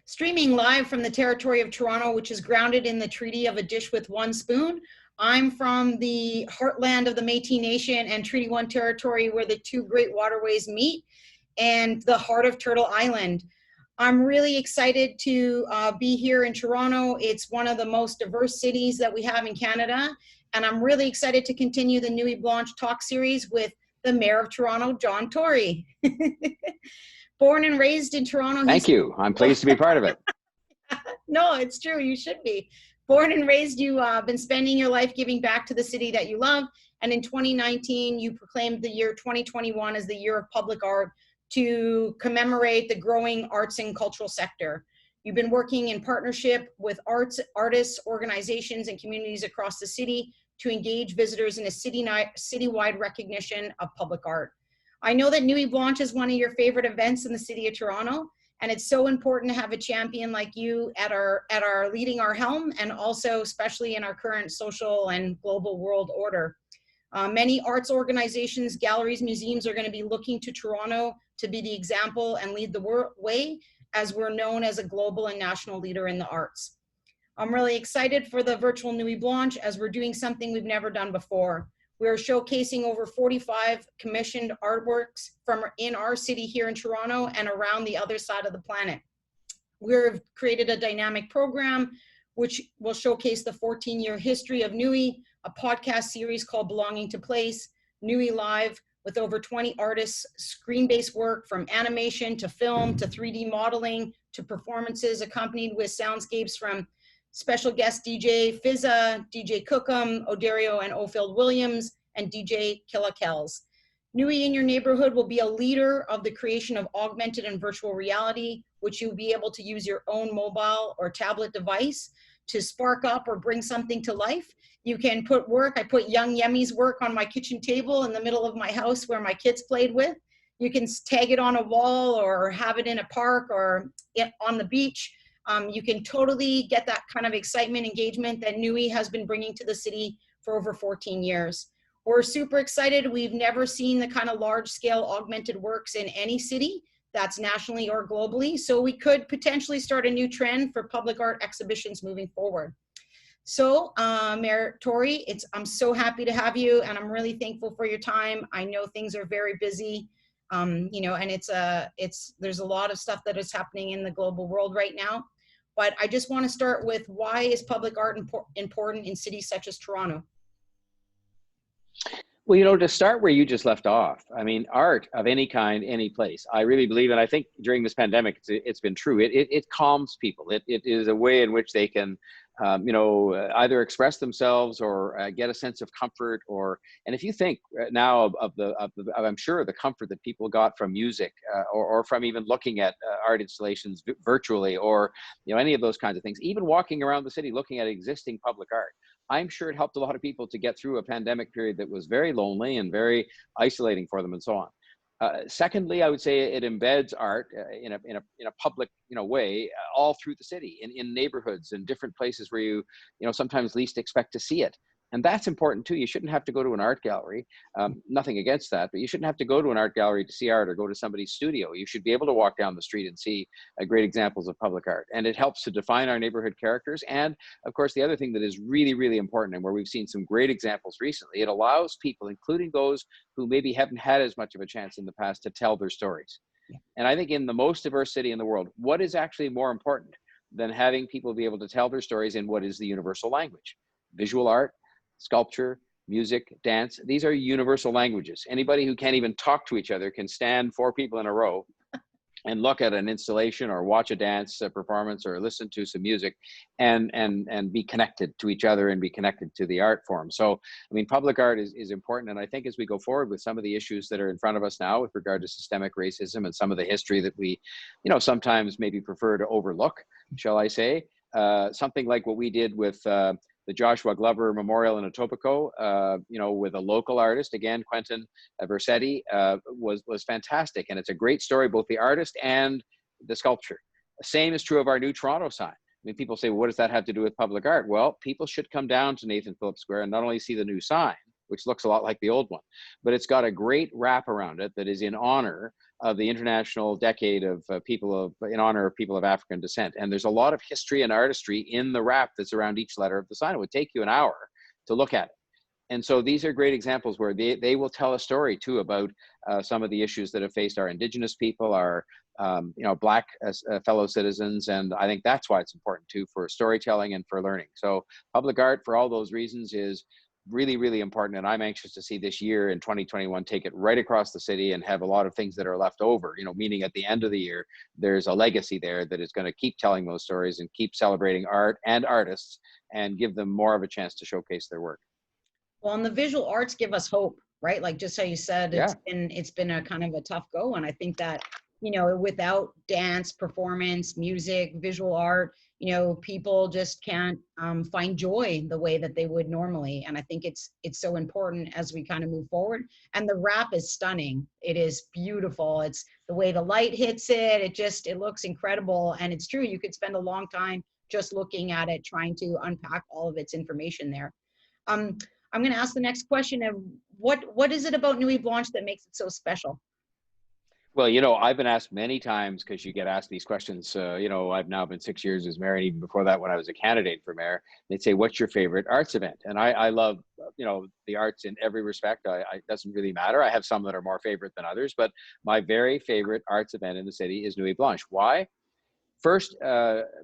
Streaming live from the territory of Toronto, which is grounded in the Treaty of a Dish with One Spoon. I'm from the heartland of the Métis Nation and Treaty 1 territory where the two great waterways meet, and the heart of Turtle Island. I'm really excited to be here in Toronto. It's one of the most diverse cities that we have in Canada, and I'm really excited to continue the Nuit Blanche talk series with the Mayor of Toronto, John Tory. Born and raised in Toronto. Thank you. I'm pleased to be part of it. No, it's true. You should be. Born and raised, you've been spending your life giving back to the city that you love. And in 2019, you proclaimed the year 2021 as the year of public art to commemorate the growing arts and cultural sector. You've been working in partnership with artists, organizations, and communities across the city to engage visitors in a citywide recognition of public art. I know that Nuit Blanche is one of your favorite events in the city of Toronto, and it's so important to have a champion like you at our leading our helm, and also especially in our current social and global world order. Many arts organizations, galleries, museums are going to be looking to Toronto to be the example and lead the way, as we're known as a global and national leader in the arts. I'm really excited for the virtual Nuit Blanche, as we're doing something we've never done before. We're showcasing over 45 commissioned artworks from in our city here in Toronto and around the other side of the planet. We've created a dynamic program which will showcase the 14-year history of Nuit, a podcast series called Belonging to Place, Nuit Live, with over 20 artists, screen-based work from animation to film to 3D modeling to performances accompanied with soundscapes from special guest DJ Fizza, DJ Cookham, Odario and Ofield Williams, and DJ Killa Kells. Nuit in your neighborhood will be a leader of the creation of augmented and virtual reality, which you'll be able to use your own mobile or tablet device to spark up or bring something to life. You can put work, I put Young Yemmy's work on my kitchen table in the middle of my house where my kids played with. You can tag it on a wall or have it in a park or on the beach. You can totally get that kind of excitement, engagement that Nuit has been bringing to the city for over 14 years. We're super excited. We've never seen the kind of large scale augmented works in any city that's nationally or globally. So we could potentially start a new trend for public art exhibitions moving forward. So Mayor Tory, I'm so happy to have you, and I'm really thankful for your time. I know things are very busy, and there's a lot of stuff that is happening in the global world right now. But I just want to start with, why is public art important in cities such as Toronto? Well, to start where you just left off, I mean, art of any kind, any place, I really believe, and I think during this pandemic, it's been true. It calms people. It is a way in which they can, either express themselves or get a sense of comfort. And if you think now of I'm sure the comfort that people got from music, or from even looking at art installations virtually, or any of those kinds of things, even walking around the city looking at existing public art, I'm sure it helped a lot of people to get through a pandemic period that was very lonely and very isolating for them, and so on. Secondly, I would say it embeds art in a public way all through the city, in neighborhoods and different places where you sometimes least expect to see it. And that's important too. You shouldn't have to go to an art gallery. Nothing against that, but you shouldn't have to go to an art gallery to see art or go to somebody's studio. You should be able to walk down the street and see great examples of public art. And it helps to define our neighborhood characters. And of course, the other thing that is really, really important, and where we've seen some great examples recently, it allows people, including those who maybe haven't had as much of a chance in the past, to tell their stories. And I think in the most diverse city in the world, what is actually more important than having people be able to tell their stories in what is the universal language? Visual art, sculpture, music, dance, these are universal languages. Anybody who can't even talk to each other can stand 4 people in a row and look at an installation or watch a dance performance or listen to some music and be connected to each other and be connected to the art form. So, I mean, public art is important. And I think as we go forward with some of the issues that are in front of us now with regard to systemic racism and some of the history that we, sometimes maybe prefer to overlook, shall I say, something like what we did with the Joshua Glover Memorial in Etobicoke, with a local artist, again, Quentin Versetti, was fantastic. And it's a great story, both the artist and the sculpture. The same is true of our new Toronto sign. I mean, people say, well, what does that have to do with public art? Well, people should come down to Nathan Phillips Square and not only see the new sign, which looks a lot like the old one, but it's got a great wrap around it that is in honor of the International Decade of in honor of people of African descent. And there's a lot of history and artistry in the wrap that's around each letter of the sign. It would take you an hour to look at it. And so these are great examples where they will tell a story too about some of the issues that have faced our Indigenous people, our Black fellow citizens. And I think that's why it's important too, for storytelling and for learning. So public art, for all those reasons, is really, really important. And I'm anxious to see this year in 2021 take it right across the city and have a lot of things that are left over, meaning at the end of the year, there's a legacy there that is going to keep telling those stories and keep celebrating art and artists and give them more of a chance to showcase their work. Well, and the visual arts give us hope, right? Like just how you said, Yeah. it's been a kind of a tough go. And I think that, without dance, performance, music, visual art, people just can't find joy the way that they would normally. And I think it's so important as we kind of move forward. And the wrap is stunning. It is beautiful. It's the way the light hits it. It looks incredible. And it's true. You could spend a long time just looking at it, trying to unpack all of its information there. I'm going to ask the next question of what is it about Nuit Blanche that makes it so special? Well, I've been asked many times, because you get asked these questions. I've now been 6 years as mayor, and even before that, when I was a candidate for mayor, they'd say, "What's your favorite arts event?" And I love, the arts in every respect. It doesn't really matter. I have some that are more favorite than others, but my very favorite arts event in the city is Nuit Blanche. Why? First,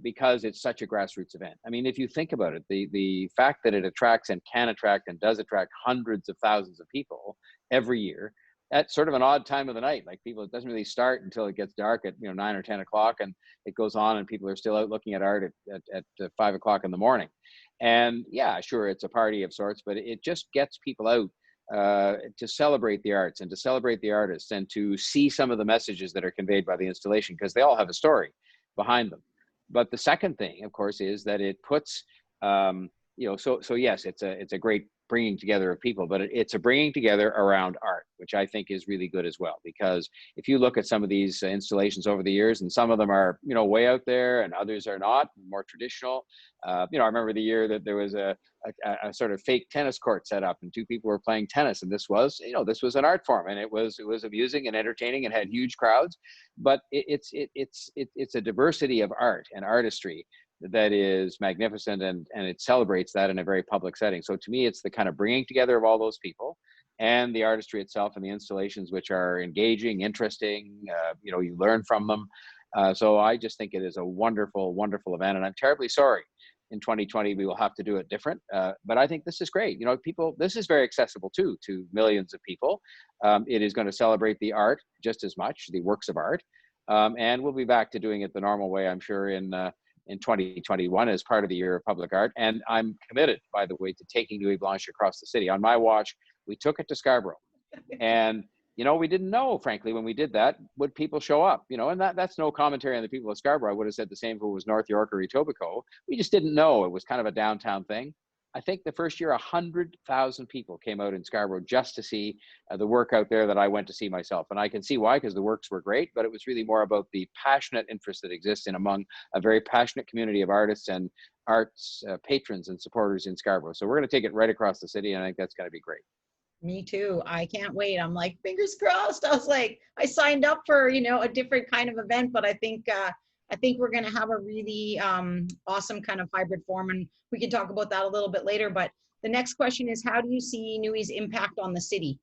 because it's such a grassroots event. I mean, if you think about it, the fact that it attracts and can attract and does attract hundreds of thousands of people every year, at sort of an odd time of the night. Like, people, it doesn't really start until it gets dark at 9 or 10 o'clock, and it goes on, and people are still out looking at art at 5 o'clock in the morning. And yeah, sure, it's a party of sorts, but it just gets people out to celebrate the arts and to celebrate the artists and to see some of the messages that are conveyed by the installation, because they all have a story behind them. But the second thing, of course, is that it puts, so yes, it's a great bringing together of people, but it's a bringing together around art, which I think is really good as well. Because if you look at some of these installations over the years, and some of them are, way out there, and others are not, more traditional. I remember the year that there was a sort of fake tennis court set up, and two people were playing tennis, and this was an art form, and it was amusing and entertaining and had huge crowds. But it's a diversity of art and artistry that is magnificent, and it celebrates that in a very public setting. So to me, it's the kind of bringing together of all those people and the artistry itself and the installations, which are engaging, interesting. You learn from them. So I just think it is a wonderful, wonderful event, and I'm terribly sorry in 2020 we will have to do it different. But I think this is great. This is very accessible too to millions of people. It is going to celebrate the art just as much, the works of art, and we'll be back to doing it the normal way, I'm sure, in 2021 as part of the year of public art. And I'm committed, by the way, to taking Nuit Blanche across the city. On my watch, we took it to Scarborough. And, we didn't know, frankly, when we did that, would people show up, and that's no commentary on the people of Scarborough. I would have said the same if it was North York or Etobicoke. We just didn't know. It was kind of a downtown thing. I think the first year, 100,000 people came out in Scarborough just to see the work out there that I went to see myself. And I can see why, because the works were great, but it was really more about the passionate interest that exists among a very passionate community of artists and arts patrons and supporters in Scarborough. So we're going to take it right across the city, and I think that's going to be great. Me too. I can't wait. I'm like, fingers crossed. I was like, I signed up for, a different kind of event, but I think we're going to have a really awesome kind of hybrid form, and we can talk about that a little bit later. But the next question is, how do you see Nuit's impact on the city?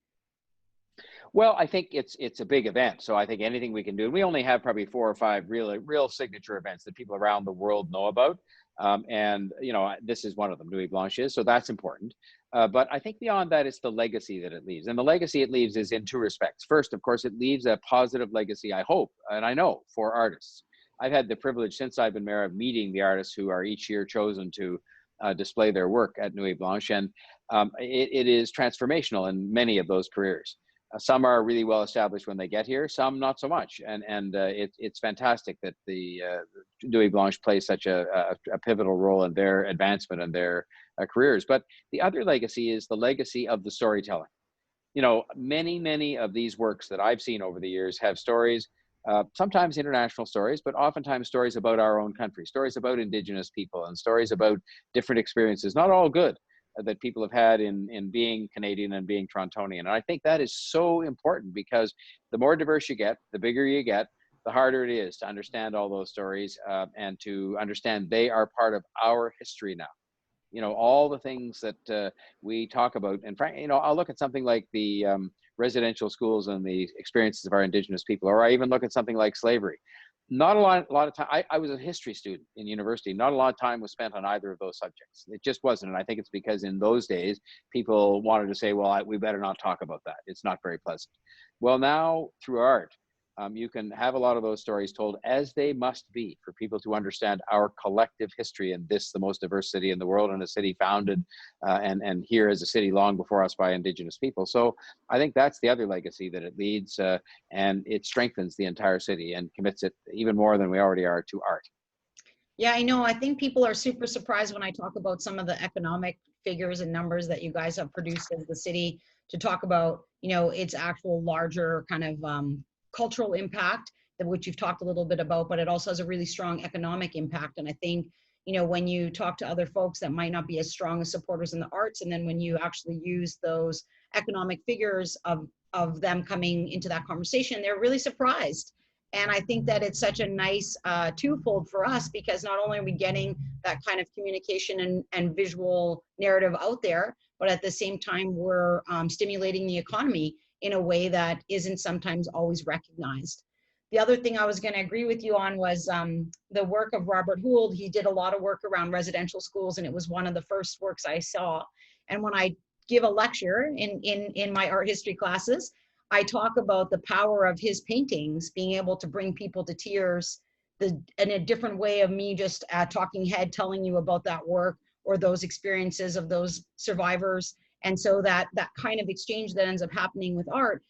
Well, I think it's a big event, so I think anything we can do. We only have probably 4 or 5 real signature events that people around the world know about, and this is one of them. Nuit Blanche is, so that's important. But I think beyond that, it's the legacy that it leaves, and the legacy it leaves is in 2 respects. First, of course, it leaves a positive legacy, I hope, and I know, for artists. I've had the privilege since I've been mayor of meeting the artists who are each year chosen to display their work at Nuit Blanche, and it is transformational in many of those careers. Some are really well established when they get here, some not so much, and it's fantastic that the Nuit Blanche plays such a pivotal role in their advancement and their careers. But the other legacy is the legacy of the storytelling. Many of these works that I've seen over the years have stories, sometimes international stories, but oftentimes stories about our own country, stories about Indigenous people, and stories about different experiences, not all good, that people have had in being Canadian and being Torontonian. And I think that is so important, because the more diverse you get, the bigger you get, the harder it is to understand all those stories, and to understand they are part of our history now. All the things that we talk about. And frankly, I'll look at something like the residential schools and the experiences of our Indigenous people, or I even look at something like slavery. Not a lot of time. I was a history student in university. Not a lot of time was spent on either of those subjects. It just wasn't. And I think it's because in those days, people wanted to say, well, we better not talk about that. It's not very pleasant. Well, now through art, you can have a lot of those stories told as they must be, for people to understand our collective history in this, the most diverse city in the world, and a city founded and here as a city long before us by Indigenous people. So I think that's the other legacy that it leads, and it strengthens the entire city and commits it even more than we already are to art. Yeah, I know. I think people are super surprised when I talk about some of the economic figures and numbers that you guys have produced as the city, to talk about, its actual larger kind of cultural impact, which you've talked a little bit about, but it also has a really strong economic impact. And I think, when you talk to other folks that might not be as strong as supporters in the arts, and then when you actually use those economic figures of them coming into that conversation, they're really surprised. And I think that it's such a nice twofold for us, because not only are we getting that kind of communication and visual narrative out there, but at the same time, we're stimulating the economy in a way that isn't sometimes always recognized. The other thing I was going to agree with you on was the work of Robert Hould. He did a lot of work around residential schools, and it was one of the first works I saw. And when I give a lecture in my art history classes, I talk about the power of his paintings being able to bring people to tears, in a different way of me just talking head, telling you about that work or those experiences of those survivors. And so that kind of exchange that ends up happening with art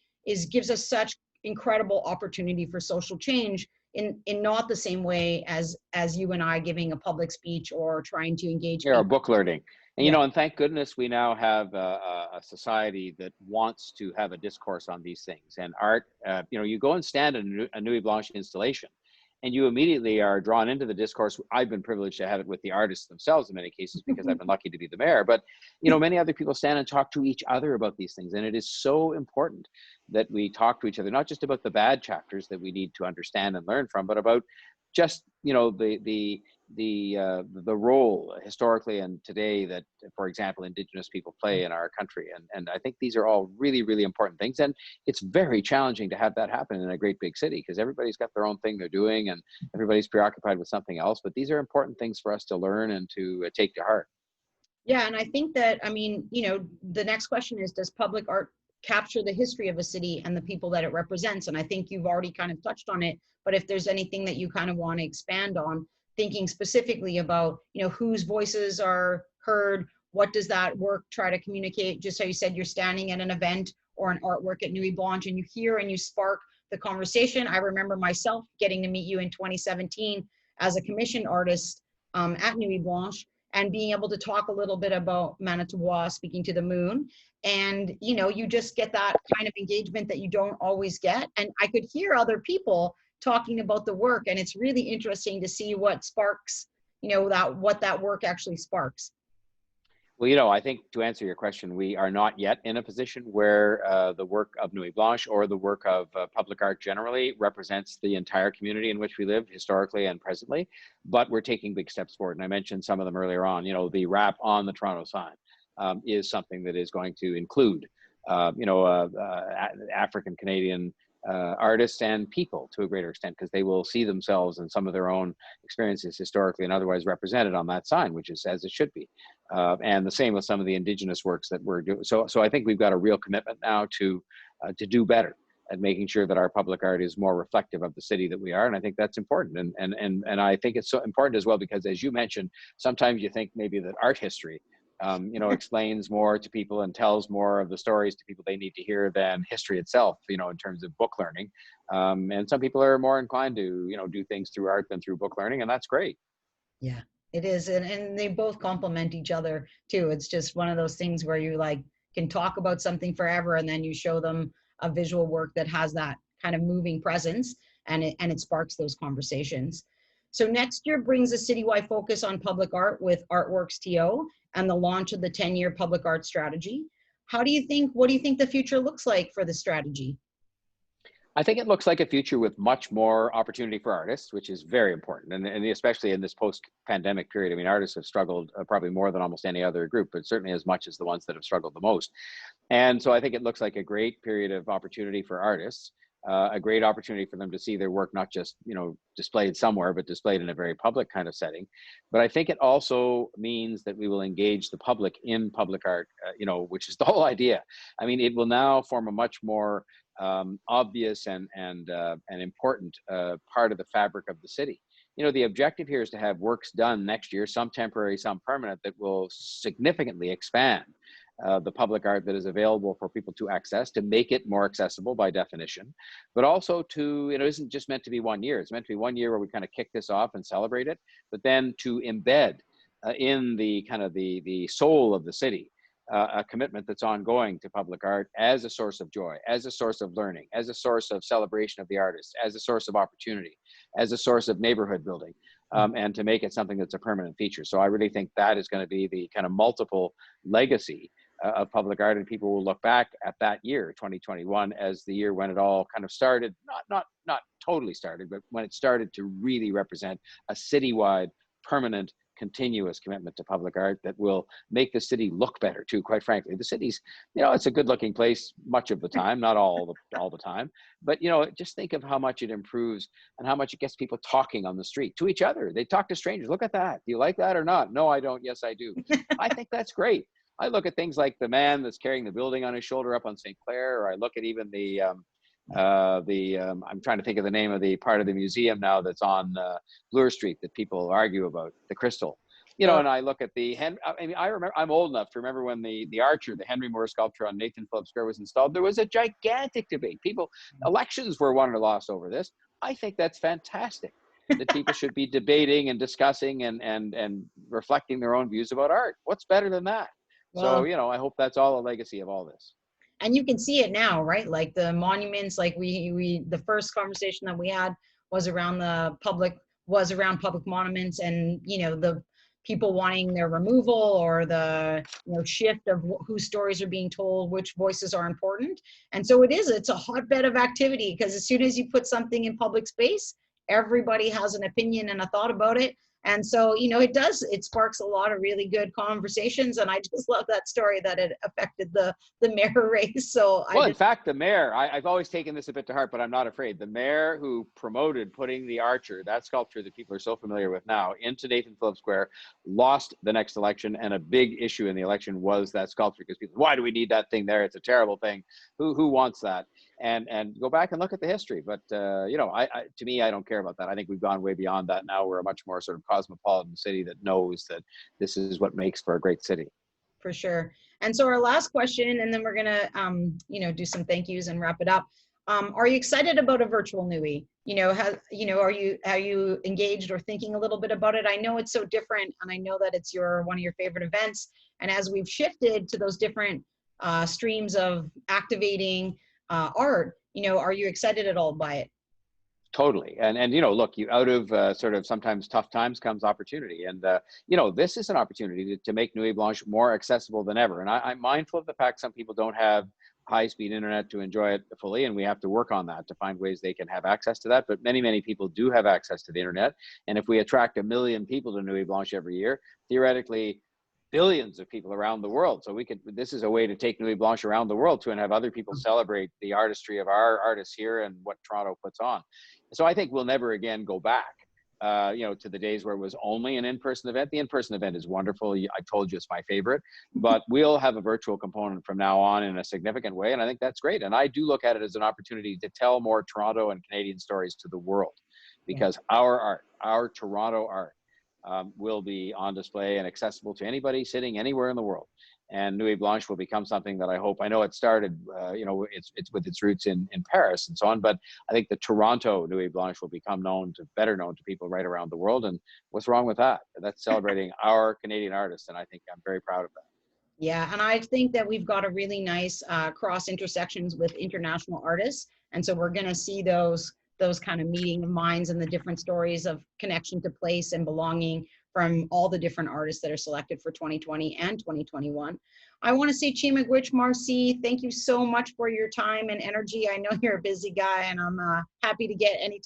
gives us such incredible opportunity for social change in not the same way as you and I giving a public speech or trying to engage Or book learning. And, Yeah. and thank goodness we now have a society that wants to have a discourse on these things. And art, you go and stand in a Nuit Blanche installation, and you immediately are drawn into the discourse. I've been privileged to have it with the artists themselves in many cases, because I've been lucky to be the mayor. But, many other people stand and talk to each other about these things. And it is so important that we talk to each other, not just about the bad chapters that we need to understand and learn from, but about just, the role historically and today that, for example, Indigenous people play in our country. And I think these are all really, really important things. And it's very challenging to have that happen in a great big city, because everybody's got their own thing they're doing and everybody's preoccupied with something else. But these are important things for us to learn and to take to heart. Yeah, and I think that, the next question is, does public art capture the history of a city and the people that it represents? And I think you've already kind of touched on it, but if there's anything that you kind of want to expand on, thinking specifically about, whose voices are heard, what does that work try to communicate? Just how you said, you're standing at an event or an artwork at Nuit Blanche, and you hear and you spark the conversation. I remember myself getting to meet you in 2017 as a commissioned artist at Nuit Blanche, and being able to talk a little bit about Manitoba, speaking to the moon. And, you just get that kind of engagement that you don't always get. And I could hear other people talking about the work, and it's really interesting to see what sparks, what that work actually sparks. Well, I think to answer your question, we are not yet in a position where the work of Nuit Blanche or the work of public art generally represents the entire community in which we live historically and presently, but we're taking big steps forward. And I mentioned some of them earlier on. The wrap on the Toronto sign is something that is going to include, African Canadian artists and people to a greater extent, because they will see themselves and some of their own experiences historically and otherwise represented on that sign, which is as it should be. And the same with some of the Indigenous works that we're doing. So I think we've got a real commitment now to do better at making sure that our public art is more reflective of the city that we are. And I think that's important. And I think it's so important as well, because as you mentioned, sometimes you think maybe that art history explains more to people and tells more of the stories to people they need to hear than history itself, in terms of book learning. And some people are more inclined to, do things through art than through book learning, and that's great. Yeah, it is. And they both complement each other too. It's just one of those things where you can talk about something forever, and then you show them a visual work that has that kind of moving presence, and it sparks those conversations. So next year brings a citywide focus on public art with Artworks TO and the launch of the 10-year public art strategy. What do you think the future looks like for the strategy? I think it looks like a future with much more opportunity for artists, which is very important. And especially in this post-pandemic period, I mean, artists have struggled probably more than almost any other group, but certainly as much as the ones that have struggled the most. And so I think it looks like a great period of opportunity for artists, a great opportunity for them to see their work not just, displayed somewhere, but displayed in a very public kind of setting. But I think it also means that we will engage the public in public art, which is the whole idea. I mean, it will now form a much more obvious and important part of the fabric of the city. The objective here is to have works done next year, some temporary, some permanent, that will significantly expand the public art that is available for people to access, to make it more accessible by definition, but also to, it isn't just meant to be 1 year. It's meant to be 1 year where we kind of kick this off and celebrate it, but then to embed in the kind of the soul of the city, a commitment that's ongoing to public art as a source of joy, as a source of learning, as a source of celebration of the artist, as a source of opportunity, as a source of neighborhood building, and to make it something that's a permanent feature. So I really think that is going to be the kind of multiple legacy of public art, and people will look back at that year, 2021, as the year when it all kind of started, not totally started, but when it started to really represent a citywide, permanent, continuous commitment to public art that will make the city look better too. Quite frankly, the city's, it's a good-looking place much of the time, not all the time, but just think of how much it improves and how much it gets people talking on the street to each other. They talk to strangers. Look at that. Do you like that or not? No, I don't. Yes, I do. I think that's great. I look at things like the man that's carrying the building on his shoulder up on St. Clair, or I look at even I'm trying to think of the name of the part of the museum now that's on Bloor Street that people argue about, the Crystal. And I look at I remember, I'm old enough to remember when the Archer, the Henry Moore sculpture on Nathan Phillips Square was installed. There was a gigantic debate. Elections were won or lost over this. I think that's fantastic. That people should be debating and discussing and reflecting their own views about art. What's better than that? Well, So, I hope that's all a legacy of all this. and you can see it now, right? Like the monuments, like the first conversation that we had was around public monuments, and the people wanting their removal, or the shift of whose stories are being told, which voices are important. And so it's a hotbed of activity, because as soon as you put something in public space, everybody has an opinion and a thought about it. And so, it sparks a lot of really good conversations. And I just love that story that it affected the mayor race. So in fact, the mayor, I've always taken this a bit to heart, but I'm not afraid. The mayor who promoted putting the Archer, that sculpture that people are so familiar with now, into Nathan Phillips Square, lost the next election. And a big issue in the election was that sculpture, because people, why do we need that thing there? It's a terrible thing. Who wants that? And go back and look at the history. But, to me, I don't care about that. I think we've gone way beyond that now. We're a much more sort of cosmopolitan city that knows that this is what makes for a great city. For sure. And so our last question, and then we're going to, do some thank yous and wrap it up. Are you excited about a virtual Nuit? Are you engaged or thinking a little bit about it? I know it's so different, and I know that it's one of your favorite events. And as we've shifted to those different streams of activating art, are you excited at all by it? Totally. And look, out of sort of sometimes tough times comes opportunity. And, this is an opportunity to make Nuit Blanche more accessible than ever. And I'm mindful of the fact some people don't have high-speed internet to enjoy it fully, and we have to work on that to find ways they can have access to that. But many, many people do have access to the internet. And if we attract 1 million people to Nuit Blanche every year, theoretically, billions of people around the world. So this is a way to take Nuit Blanche around the world too, and have other people celebrate the artistry of our artists here and what Toronto puts on. So I think we'll never again go back, to the days where it was only an in-person event. The in-person event is wonderful. I told you it's my favorite, but we'll have a virtual component from now on in a significant way. And I think that's great. And I do look at it as an opportunity to tell more Toronto and Canadian stories to the world, because our art, our Toronto art, will be on display and accessible to anybody sitting anywhere in the world. And Nuit Blanche will become something that I know it started, it's with its roots in Paris and so on, but I think the Toronto Nuit Blanche will become better known to people right around the world. And what's wrong with that? That's celebrating our Canadian artists. And I think I'm very proud of that. Yeah, and I think that we've got a really nice cross intersections with international artists. And so we're going to see those those kind of meeting of minds and the different stories of connection to place and belonging from all the different artists that are selected for 2020 and 2021. I want to say, Chimagwich Marcy, thank you so much for your time and energy. I know you're a busy guy, and I'm happy to get any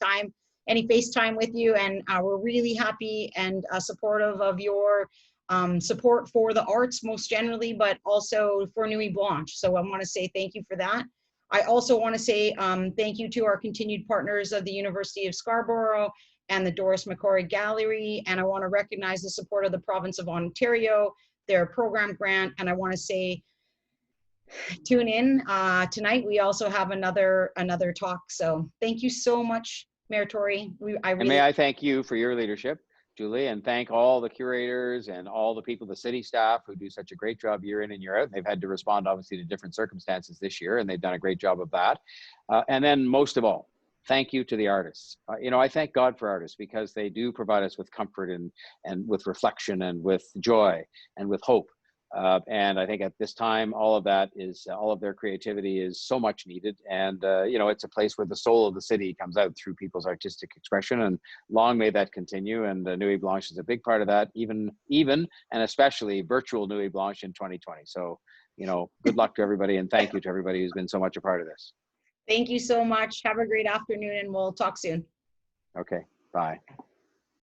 FaceTime with you. And we're really happy and supportive of your support for the arts most generally, but also for Nuit Blanche. So I want to say thank you for that. I also want to say thank you to our continued partners of the University of Scarborough and the Doris McCorry Gallery. And I want to recognize the support of the province of Ontario, their program grant. And I want to say, tune in tonight. We also have another talk. So thank you so much, Mayor Tory. And may I thank you for your leadership, Julie, and thank all the curators and all the people, the city staff, who do such a great job year in and year out. They've had to respond, obviously, to different circumstances this year, and they've done a great job of that. And then most of all, thank you to the artists. I thank God for artists, because they do provide us with comfort and with reflection and with joy and with hope. And I think at this time, all of their creativity is so much needed. And, it's a place where the soul of the city comes out through people's artistic expression, and long may that continue. And Nuit Blanche is a big part of that, even and especially virtual Nuit Blanche in 2020. So, good luck to everybody, and thank you to everybody who's been so much a part of this. Thank you so much. Have a great afternoon, and we'll talk soon. Okay, bye.